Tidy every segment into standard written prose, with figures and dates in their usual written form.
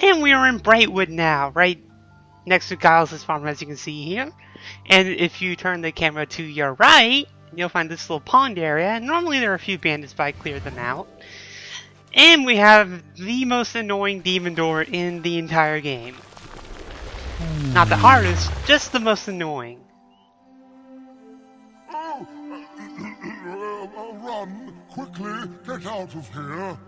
And we are in Brightwood now, right next to Giles' farm, as you can see here. And if you turn the camera to your right, you'll find this little pond area. Normally there are a few bandits, but I cleared them out. And we have the most annoying demon door in the entire game. Not the hardest, just the most annoying. Oh, run! Quickly, get out of here!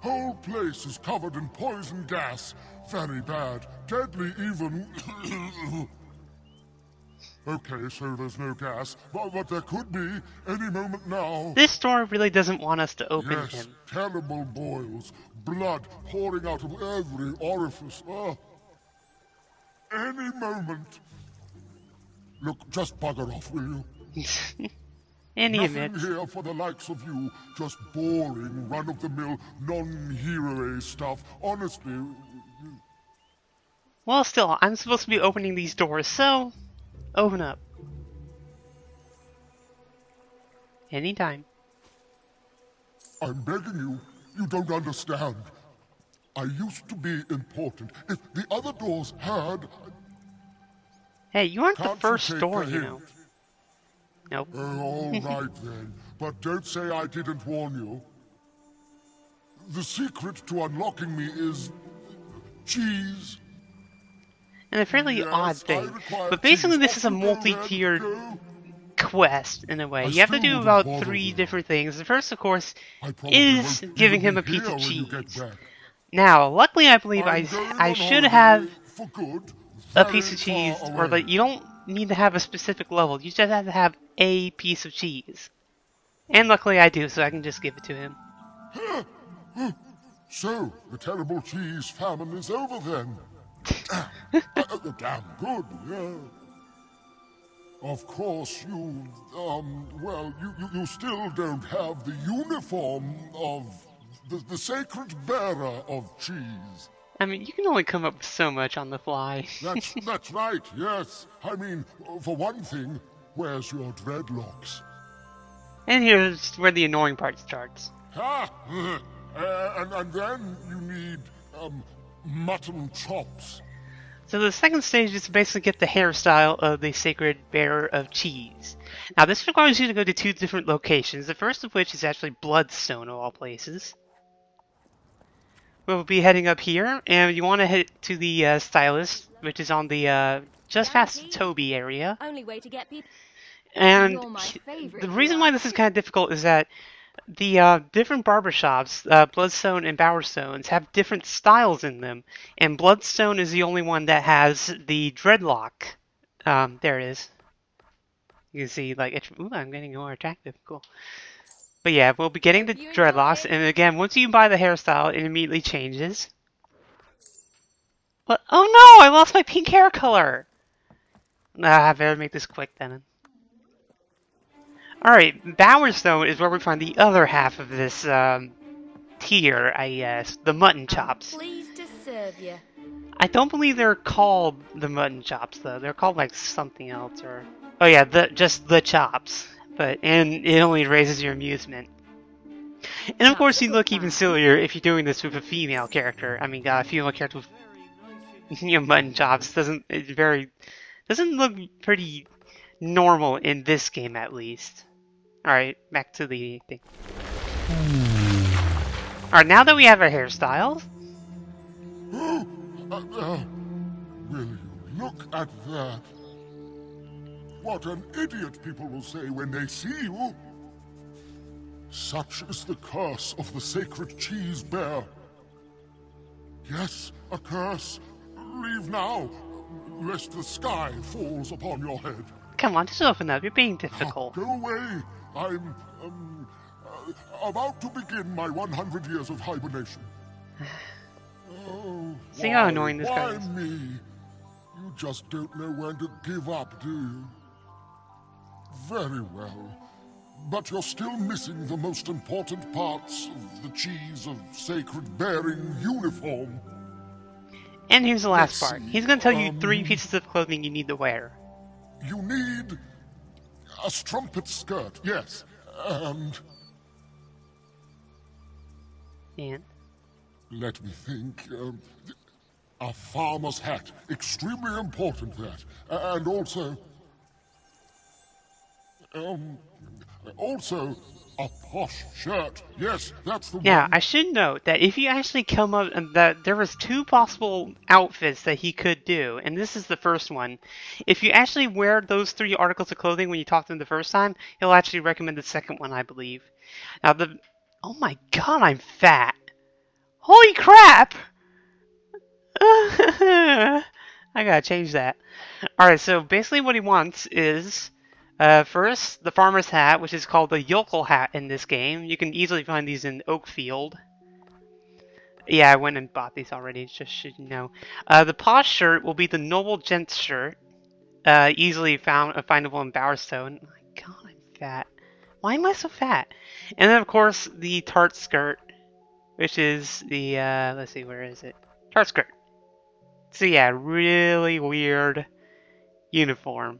Whole place is covered in poison gas. Very bad. Deadly even. Okay, so there's no gas, but there could be any moment now. This door really doesn't want us to open Yes, him. terrible boils. Blood pouring out of every orifice. Any moment. Look, just bugger off, will you? And he Nothing admits. here for the likes of you. Just boring, run-of-the-mill, non-hero stuff. Honestly. Well, still, I'm supposed to be opening these doors, so open up. Anytime. I'm begging you. You don't understand. I used to be important. If the other doors had... Hey, you aren't the Can't you first take door, the you know. hint? Nope. All right then. But don't say I didn't warn you. The secret to unlocking me is... cheese. And a fairly Yes, odd I thing. require But basically cheese. this is a Off you go, then. multi-tiered Go. quest, in a way. I You have to still do wouldn't about bother 3 you. different things. The first, of course, I probably is won't giving even him a be piece here of when you get cheese. back. Now, luckily I believe I'm going I on should holiday have for good, a very piece of cheese, far or away. you don't need to have a specific level, you just have to have a piece of cheese. And luckily I do, so I can just give it to him. So, the terrible cheese famine is over then. Damn good, yeah. Of course, you still don't have the uniform of the sacred bearer of cheese. I mean, you can only come up with so much on the fly. That's right, yes. I mean, for one thing, where's your dreadlocks? And here's where the annoying part starts. Ah, and then you need, mutton chops. So the second stage is to basically get the hairstyle of the sacred bearer of cheese. Now this requires you to go to 2 different locations, the first of which is actually Bloodstone of all places. We'll be heading up here, and you want to head to the stylist, which is on the just past Toby area. Only way to get people. And You're my favorite, the reason you why are. this is kind of difficult is that the different barbershops, Bloodstone and Bowerstones, have different styles in them, and Bloodstone is the only one that has the dreadlock. There it is. You can see, like, ooh, I'm getting more attractive. Cool. But yeah, we'll be getting the Hope you enjoy dreadlocks, it. and again, once you buy the hairstyle, it immediately changes. But oh no, I lost my pink hair color. I better make this quick then. Alright, Bowerstone is where we find the other half of this tier, I guess. The mutton chops. Pleased to serve you. I don't believe they're called the mutton chops, though. They're called like something else, or... Oh yeah, just the chops. And it only raises your amusement. And of course, you look even sillier if you're doing this with a female character. I mean, a female character with mutton chops doesn't look pretty normal in this game, at least. Alright, back to the thing. Alright, now that we have our hairstyles... Will you look at that? What an idiot people will say when they see you. Such is the curse of the sacred cheese bear. Yes, a curse. Leave now, lest the sky falls upon your head. Come on, just open up. You're being difficult. Go away. I'm, about to begin my 100 years of hibernation. Oh, See how annoying this guy why is? me? You just don't know when to give up, do you? Very well. But you're still missing the most important parts of the cheese of sacred bearing uniform. And here's the last Let's part. see, He's going to tell you 3 pieces of clothing you need to wear. You need a strumpet skirt, yes, and... Let me think. A farmer's hat. Extremely important, that. And also... also, a posh shirt. Yes, that's the Yeah, one. I should note that if you actually come up, that there was two possible outfits that he could do, and this is the first one. If you actually wear those three articles of clothing when you talk to him the first time, he'll actually recommend the second one, I believe. Now oh my god, I'm fat. Holy crap! I gotta change that. Alright, so basically what he wants is, first, the farmer's hat, which is called the yokel hat in this game. You can easily find these in Oakfield. Yeah, I went and bought these already, just so you know. The posh shirt will be the noble gent's shirt, easily findable in Bowerstone. Oh my god, I'm fat. Why am I so fat? And then, of course, the tart skirt, which is the, let's see, where is it? Tart skirt. So yeah, really weird uniform.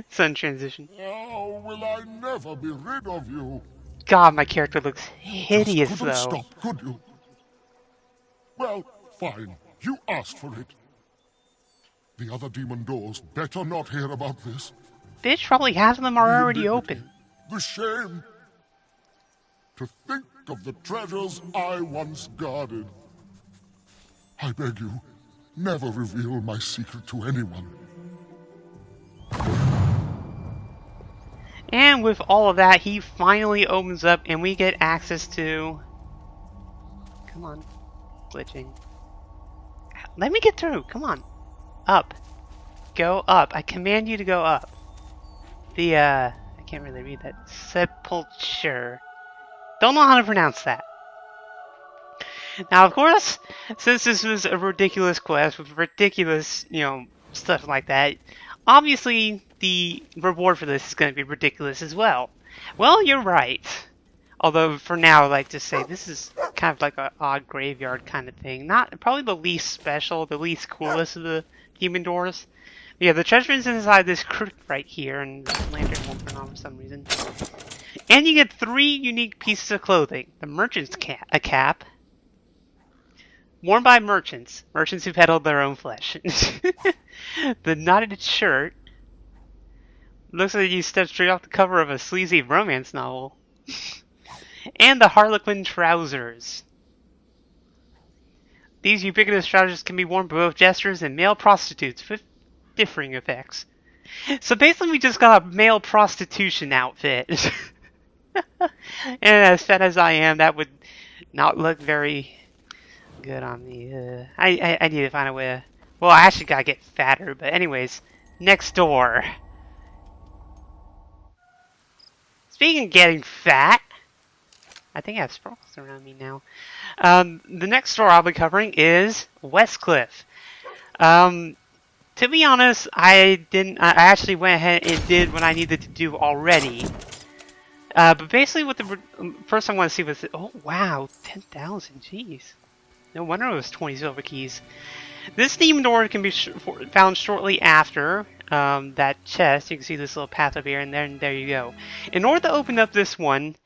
Sun transition. Oh, will I never be rid of you? God, my character looks You hideous, just couldn't though. stop, could you? Well, fine. You asked for it. The other demon doors better not hear about this. Bitch, probably half of them are The already indignity, open. the shame. To think of the treasures I once guarded. I beg you, never reveal my secret to anyone. And with all of that, he finally opens up and we get access to... Come on. Glitching. Let me get through. Come on. Up. Go up. I command you to go up. The, I can't really read that. Sepulture. Don't know how to pronounce that. Now, of course, since this was a ridiculous quest with ridiculous, stuff like that, obviously the reward for this is going to be ridiculous as well. Well, you're right. Although, for now, I'd like to say this is kind of like an odd graveyard kind of thing. Not probably the least special, the least coolest of the demon doors. But yeah, the treasure is inside this crypt right here, and the lantern won't turn on for some reason. And you get 3 unique pieces of clothing. The merchant's a cap. Worn by merchants who peddle their own flesh. The knotted shirt. Looks like you stepped straight off the cover of a sleazy romance novel. And the harlequin trousers. These ubiquitous trousers can be worn by both jesters and male prostitutes with differing effects. So basically we just got a male prostitution outfit. And as fat as I am, that would not look very good on me. I need to find a way to... Well, I actually gotta get fatter, but anyways, next door. Speaking of getting fat, I think I have sparkles around me now. The next store I'll be covering is Westcliff. To be honest, I actually went ahead and did what I needed to do already. But basically, what the first I want to see was... Oh, wow, 10,000, jeez. No wonder it was 20 silver keys. This demon door can be found shortly after that chest. You can see this little path up here, and there you go. In order to open up this one,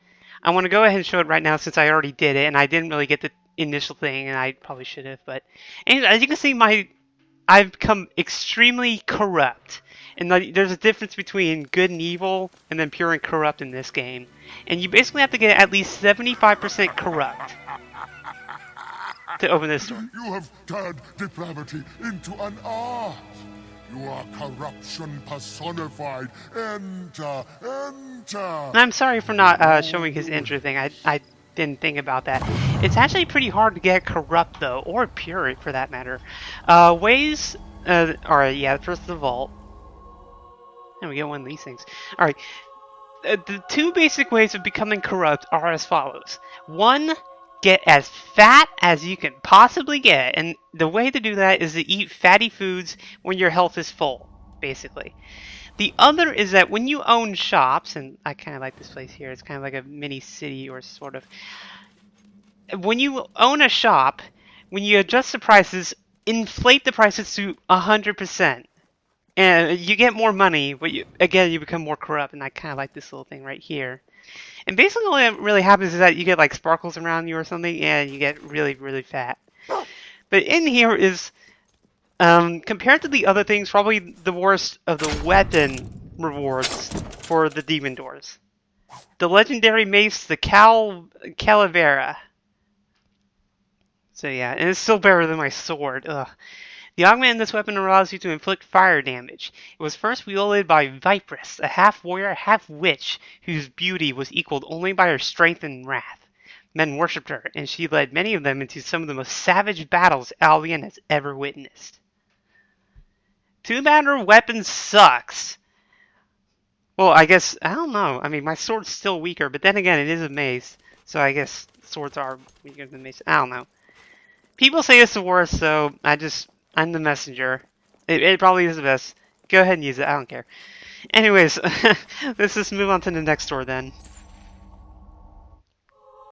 I want to go ahead and show it right now since I already did it, and I didn't really get the initial thing, and I probably should have. But anyway, as you can see, I've become extremely corrupt. And there's a difference between good and evil, and then pure and corrupt in this game. And you basically have to get at least 75% corrupt to open this door. You have turned depravity into an art. You are corruption personified. Enter, enter. And I'm sorry for not showing his intro thing. I didn't think about that. It's actually pretty hard to get corrupt, though, or pure, for that matter. Ways... Alright, yeah, first the vault. And we get one of these things. Alright. The 2 basic ways of becoming corrupt are as follows. 1, get as fat as you can possibly get. And the way to do that is to eat fatty foods when your health is full, basically. The other is that when you own shops, and I kind of like this place here, it's kind of like a mini city or sort of. When you own a shop, when you adjust the prices, inflate the prices to 100%. And you get more money, but you become more corrupt, and I kind of like this little thing right here. And basically all that really happens is that you get like sparkles around you or something, and you get really, really fat. But in here is, compared to the other things, probably the worst of the weapon rewards for the demon doors. The legendary mace, the Calavera. So yeah, and it's still better than my sword. Ugh. The augment in this weapon allows you to inflict fire damage. It was first wielded by Vipress, a half-warrior, half-witch, whose beauty was equaled only by her strength and wrath. Men worshipped her, and she led many of them into some of the most savage battles Albion has ever witnessed. Too bad her weapon sucks. Well, I guess, I don't know. I mean, my sword's still weaker, but then again, it is a mace, so I guess swords are weaker than mace. I don't know. People say it's the worst, so I'm the messenger. It probably is the best. Go ahead and use it. I don't care. Anyways, let's just move on to the next door then.